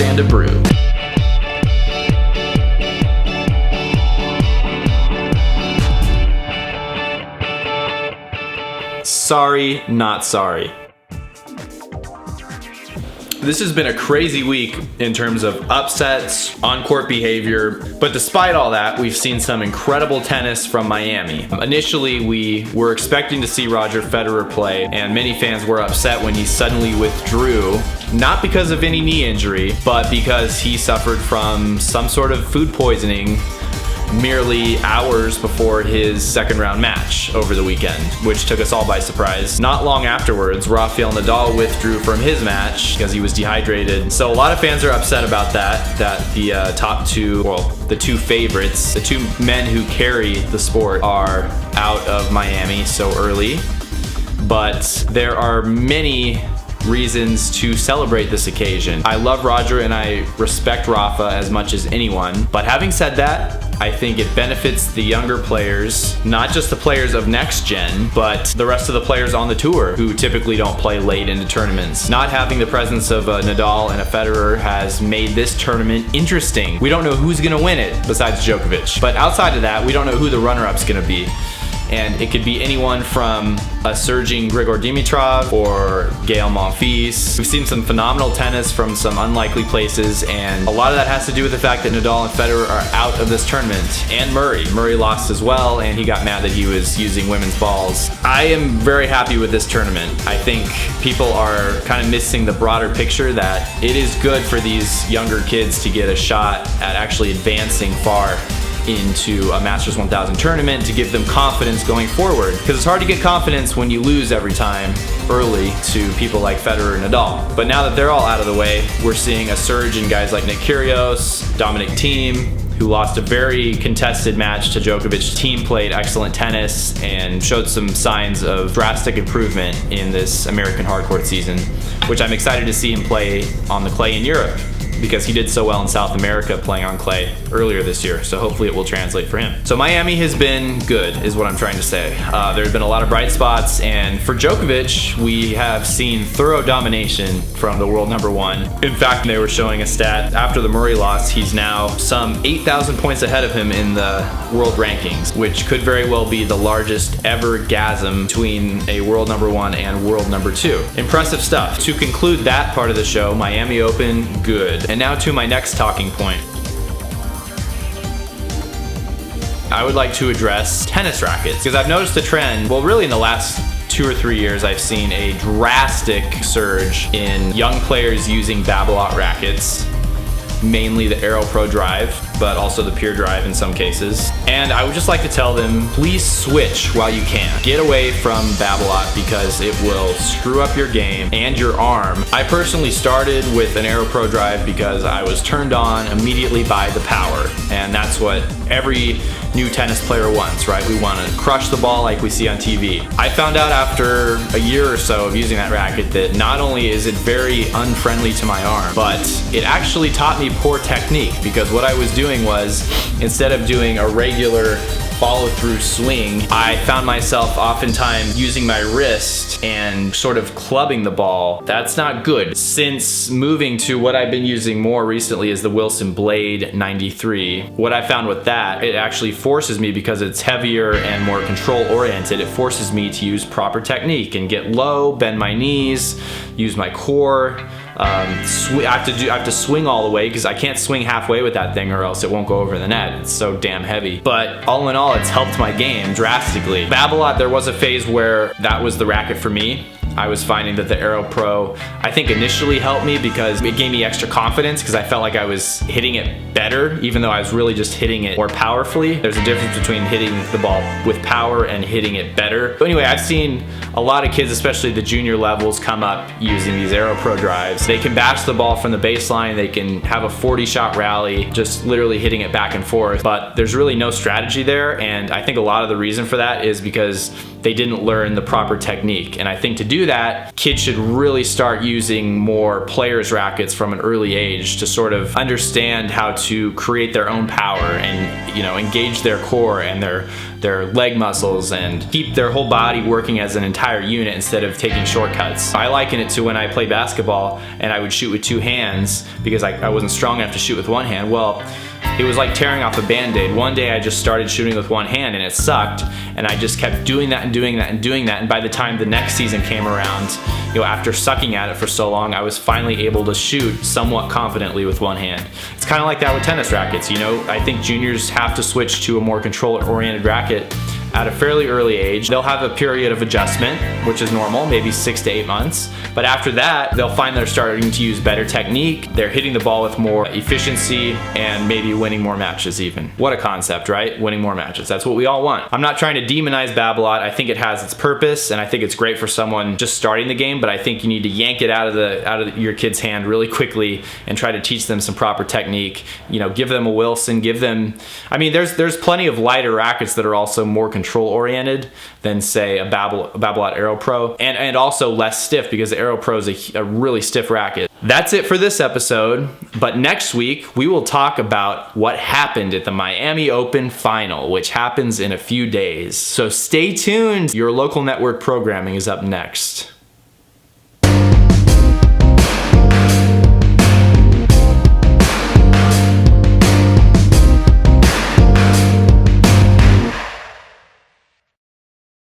and a brew. Sorry, not sorry. This has been a crazy week in terms of upsets, on-court behavior, but despite all that, we've seen some incredible tennis from Miami. Initially, we were expecting to see Roger Federer play, and many fans were upset when he suddenly withdrew, not because of any knee injury, but because he suffered from some sort of food poisoning merely hours before his second round match over the weekend, which took us all by surprise. Not long afterwards, Rafael Nadal withdrew from his match because he was dehydrated. So a lot of fans are upset about that the top two, well, the two favorites, the two men who carry the sport are out of Miami so early. But there are many reasons to celebrate this occasion. I love Roger and I respect Rafa as much as anyone, but having said that, I think it benefits the younger players, not just the players of next gen, but the rest of the players on the tour who typically don't play late into tournaments. Not having the presence of a Nadal and a Federer has made this tournament interesting. We don't know who's gonna win it besides Djokovic, but outside of that, we don't know who the runner-up's gonna be. And it could be anyone from a surging Grigor Dimitrov or Gael Monfils. We've seen some phenomenal tennis from some unlikely places, and a lot of that has to do with the fact that Nadal and Federer are out of this tournament. And Murray. Murray lost as well, and he got mad that he was using women's balls. I am very happy with this tournament. I think people are kind of missing the broader picture that it is good for these younger kids to get a shot at actually advancing far into a Masters 1000 tournament to give them confidence going forward. Because it's hard to get confidence when you lose every time early to people like Federer and Nadal. But now that they're all out of the way, we're seeing a surge in guys like Nick Kyrgios, Dominic Thiem, who lost a very contested match to Djokovic. Thiem played excellent tennis and showed some signs of drastic improvement in this American hardcourt season, which I'm excited to see him play on the clay in Europe, because he did so well in South America playing on clay earlier this year, so hopefully it will translate for him. So Miami has been good, is what I'm trying to say. There's been a lot of bright spots, and for Djokovic, we have seen thorough domination from the world number one. In fact, they were showing a stat, after the Murray loss, he's now some 8,000 points ahead of him in the world rankings, which could very well be the largest ever gasm between a world number one and world number two. Impressive stuff. To conclude that part of the show, Miami Open, good. And now to my next talking point. I would like to address tennis rackets, because I've noticed a trend, well, really in the last 2 or 3 years, I've seen a drastic surge in young players using Babolat rackets, mainly the Aero Pro Drive, but also the Pure Drive in some cases. And I would just like to tell them, please switch while you can. Get away from Babolat because it will screw up your game and your arm. I personally started with an Aero Pro Drive because I was turned on immediately by the power, and that's what every new tennis player wants, right? We want to crush the ball like we see on TV. I found out after a year or so of using that racket that not only is it very unfriendly to my arm, but it actually taught me poor technique, because what I was doing was, instead of doing a regular follow-through swing, I found myself oftentimes using my wrist and sort of clubbing the ball. That's not good. Since moving to what I've been using more recently is the Wilson Blade 93, what I found with that, it actually forces me, because it's heavier and more control-oriented, it forces me to use proper technique and get low, bend my knees, use my core. I have to swing all the way, because I can't swing halfway with that thing or else it won't go over the net. It's so damn heavy. But all in all, it's helped my game drastically. Babolat, there was a phase where that was the racket for me. I was finding that the Aero Pro, I think, initially helped me because it gave me extra confidence, because I felt like I was hitting it better, even though I was really just hitting it more powerfully. There's a difference between hitting the ball with power and hitting it better. But anyway, I've seen a lot of kids, especially the junior levels, come up using these Aero Pro drives. They can bash the ball from the baseline, they can have a 40-shot rally, just literally hitting it back and forth, but there's really no strategy there, and I think a lot of the reason for that is because they didn't learn the proper technique. And I think to do that, kids should really start using more players' rackets from an early age to sort of understand how to create their own power and, you know, engage their core and their leg muscles and keep their whole body working as an entire unit instead of taking shortcuts. I liken it to when I played basketball and I would shoot with two hands because I wasn't strong enough to shoot with one hand. Well, it was like tearing off a band-aid. One day I just started shooting with one hand and it sucked, and I just kept doing that and doing that and doing that, and by the time the next season came around, you know, after sucking at it for so long, I was finally able to shoot somewhat confidently with one hand. It's kind of like that with tennis rackets, you know. I think juniors have to switch to a more controller-oriented racket at a fairly early age. They'll have a period of adjustment, which is normal, maybe 6 to 8 months. But after that, they'll find they're starting to use better technique, they're hitting the ball with more efficiency, and maybe winning more matches even. What a concept, right? Winning more matches. That's what we all want. I'm not trying to demonize Babolat. I think it has its purpose, and I think it's great for someone just starting the game, but I think you need to yank it out of your kid's hand really quickly and try to teach them some proper technique. You know, give them a Wilson, give them, I mean, there's plenty of lighter rackets that are also more control oriented than, say, a Babolat Aero Pro, and also less stiff, because the Aero Pro is a really stiff racket. That's it for this episode, but next week we will talk about what happened at the Miami Open final, which happens in a few days. So stay tuned. Your local network programming is up next.